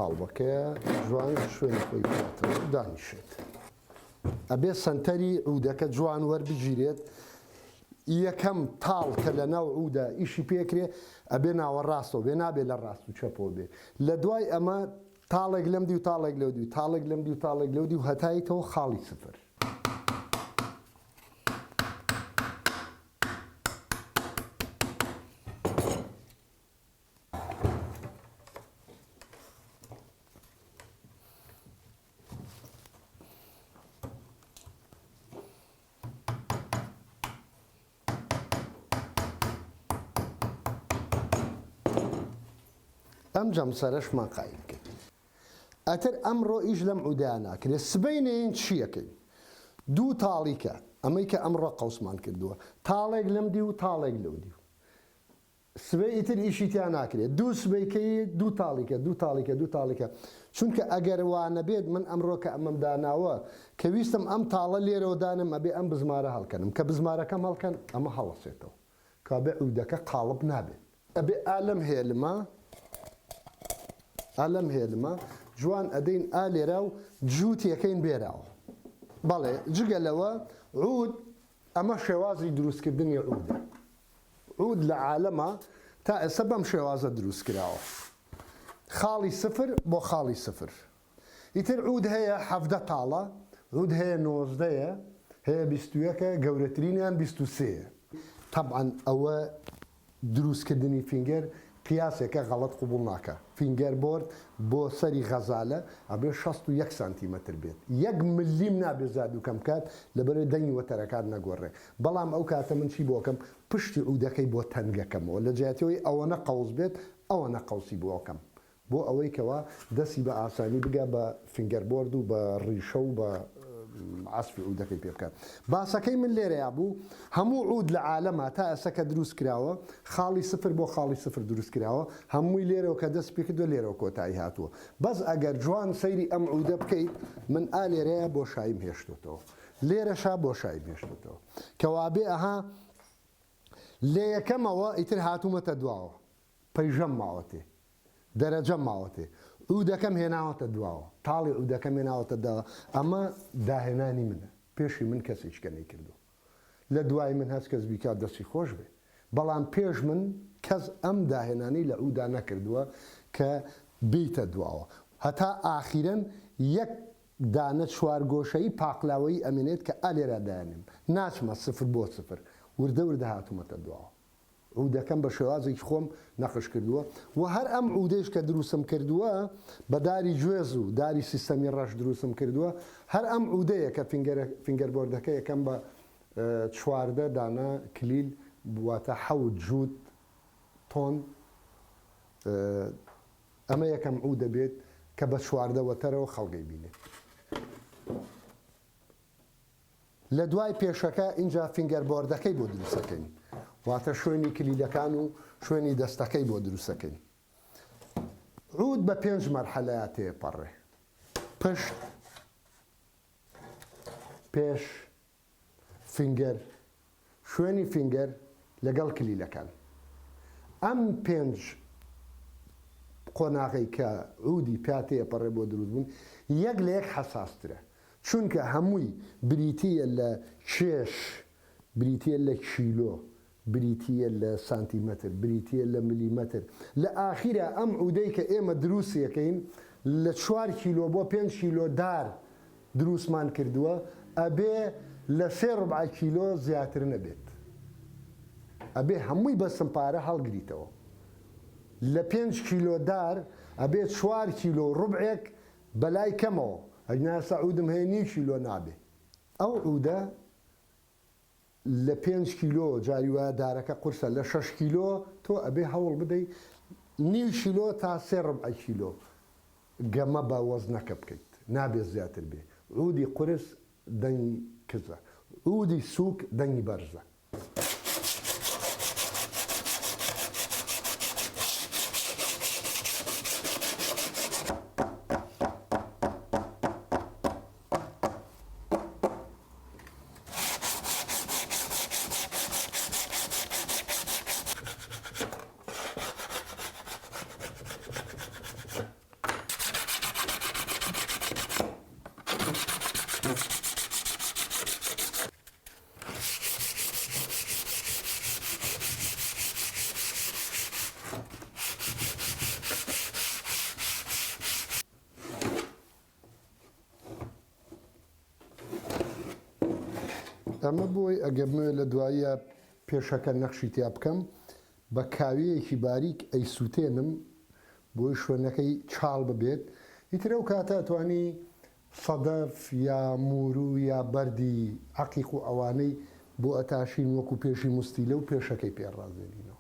قالبەکەیە جوان شوێنی خۆی بکاتەوە دانیشێت. ئەبێ سنتەری عودەکە جوان وەربگیرێت، یەکەم تاڵ کە لە ناو عودە ئیشی پێکرێ ئەبێ ناوەڕاستەوە بێ، نابێت لە ڕاست و چەپەوە بێ. لە دوای ئەمە تاڵێک لەم دی و تاڵێک لەو دی و تاڵێک لەم دی و تاڵێک لەو دی و هەتاییتەوە خاڵی سفر. ئەم جەمسەرەشمان قایم کرد. ئەتر ئەمڕۆ ئیش لەم عودایە ناکرێت. سبەینێن چیەکەین؟ دوو تاڵیکە ئەمەی کە ئەمڕۆ قەوسمان کردووە، تاڵێک لەم دی و تاڵێک لەو دی. سبەی ئیتر ئیشی تیا ناکرێت. دوو سبەیکەی دوو تاڵیکە دوو تاڵیکە دوو تاڵیکە. چونکە ئەگەر وانە بێت من ئەمڕۆ کە ئەمەم داناوە کە ویستم ئەم تاڵە لێرەوە دانم ئەبێ ئەم بزمارە هەڵکەنم، کە بزمارەکەم هەڵکەن ئەمە هەڵەسێتەوە کابێ عودەکە قاڵب نابێت. ئەبێ ئالەم هێلمە ئالەم هێلمە جوان ئەدەین ئالێرا و جووتیەکەین بێراوە. بەڵێ جگە لەوە عود ئەمە شێوازی دروستکردنی عودە. عود لە عالەمە تا ئێستا بەم شێوازە دروست کراوە، خاڵی سفر بۆ خاڵی سفر. ئیتر عود هەیە 17 تاڵە، عود هەیە 19ەیە، هەیە 21ە، گەورەترینیان 23ە. طبعا ئەوە دروستکردنی فینگەر قیاسێکە غەڵەت قوبوڵ ناکە. فینگەر بۆرد بۆ سەری غەزالە ئەبێ 61 سانتیمەتر بێت، 1 ملیم نابێ زاد و کەم کات لەبەرەوەی دەنگی وەتەرەکان نەگۆڕێ. بەڵام ئەو کاتە من چی بۆکەم؟ پشتی عودەکەی بۆ تەنگەکەمەوە لە جیاتەوەی ئەوەنە قەوس بێت، ئەوەنە قەوسی بۆکەم، بۆ ئەوەی کەوا دەستی بە ئاسانی بگە بە فینگەر بۆرد و بە ڕیشە و بە عسفی عودەکەی پێ بکات. باسەکەی من لێرەیە بوو هەموو عود لە عالەما تا ئەسەکە دروست کراوە، خاڵی سفر بۆ خاڵی سفر دروست کراوە، هەمووی لێرەوە کە دەست پێ کردووە لێرەوە کۆتایی هاتووە. بەس ئەگەر جوان سەیری ئەم عودە بکەیت من لێرەیە بۆ شایم هێشتوتەوە، لێرەشا بۆ شایم هێشتوتەوە کەوابێ ئەها لێ یەکەمەوە ئیتر هاتوومەتە دواوە، پەیژەم ماوەتێ، دەرەجەم ماوەتێ، عودەکەم هێناوەتە دواوە، تاڵی عودەکەم هێناوەتە داوە. ئەمە داهێنانی منە، پێشی من کەسی شکەنەی کردو، لە دوای من هەست کەس بیکات دەستی خۆش بێ. بەڵام پێش من کەس ئەم داهێنانی لە عودا نەکردووە کە بیتە دواوە. هەتا ئاخیرەن یەک دانە چوارگۆشەی پاقلاوەی ئەمێنێت کە ئالێرا دایانم ناچمە سفر بۆ سفر، وردە وردە هاتوومەتە دواوە. عودەکەم بە شێوازێکی خۆم نەخش کردووە و هەر ئەم عودەیش کە دروستم کردووە بە داری گوێز و داری سیستەمی ڕەش دروستم کردووە، هەر ئەم عودەیە کە فینگەر بۆردەکە یەکەم بە 14 دانە کلیل بواتە 7 جووت تۆن. ئەمە یەکەم عودە بێت کە بە 14 وەتەرەوە خەڵگەی بینێت. لە دوای پێشەکە اینجا فینگەر بۆردەکەی بۆ دروستەکەین، واتە شوێنی کلیلەکان و شوێنی دەستەکەی بۆ دروستەکەین. عود بە 5 مەرحەلەیە تێپەڕێ: پشت، پێش، فینگەر، شوێنی فینگەر لەگەڵ کلیلەکان. ئەم 5 قۆناغی کە عودی پیا تێپەڕێ بۆ دروستبوون یەک لە یەک حەساسترە، چونکە هەمووی بریتیە لە کێش، بریتیە لە کیلۆ، بریتیە لە سانتیمەتر، بریتیە لە میلیمەتر. لە ئاخیرە ئەم عودەی کە ئێمە دروستیەکەین لە 4 کیلۆ بۆ 5 کیلۆ دار دروستمان کردووە، ئەبێ لە 3/4 کیلۆ زیاتر نەبێت، ئەبێ هەمووی بە سمپارە هەڵگریتەوە. لە 5 کیلۆ دار ئەبێ 4 کیلۆ ڕوبعێک بەلای کەمەوە، ئەگناسە عودم هەیە 1 کیلۆ نابێ. ئەو عودە لە 5 کیلۆ جاری وایە دارەکە قورسە، لە 6 کیلۆ تۆ ئەبێ هەوڵ بدەی 1/2 کیلۆ تا 3/4 کیلۆ گەمە بە وەزنەکە بکەیت، نابێت زیاتر بێ. عودی قورس دەنگی کزە، عودی سووک دەنگی بەرزە. ئەمە بۆی ئەگەمە لە دواییە پێشەکە نەخشی تیا بکەم بە کاویەکی باریک ئەیسووتێنم بۆی شوێنەکەی چاڵ ببێت ئیترە و کاتە توانی سەدەف یا موورو یا بەردی عەقیق و ئەوانەی بۆ ئەتاشین وەکو پێشی مستیلە و پێشەکەی پێڕازێنینەوە.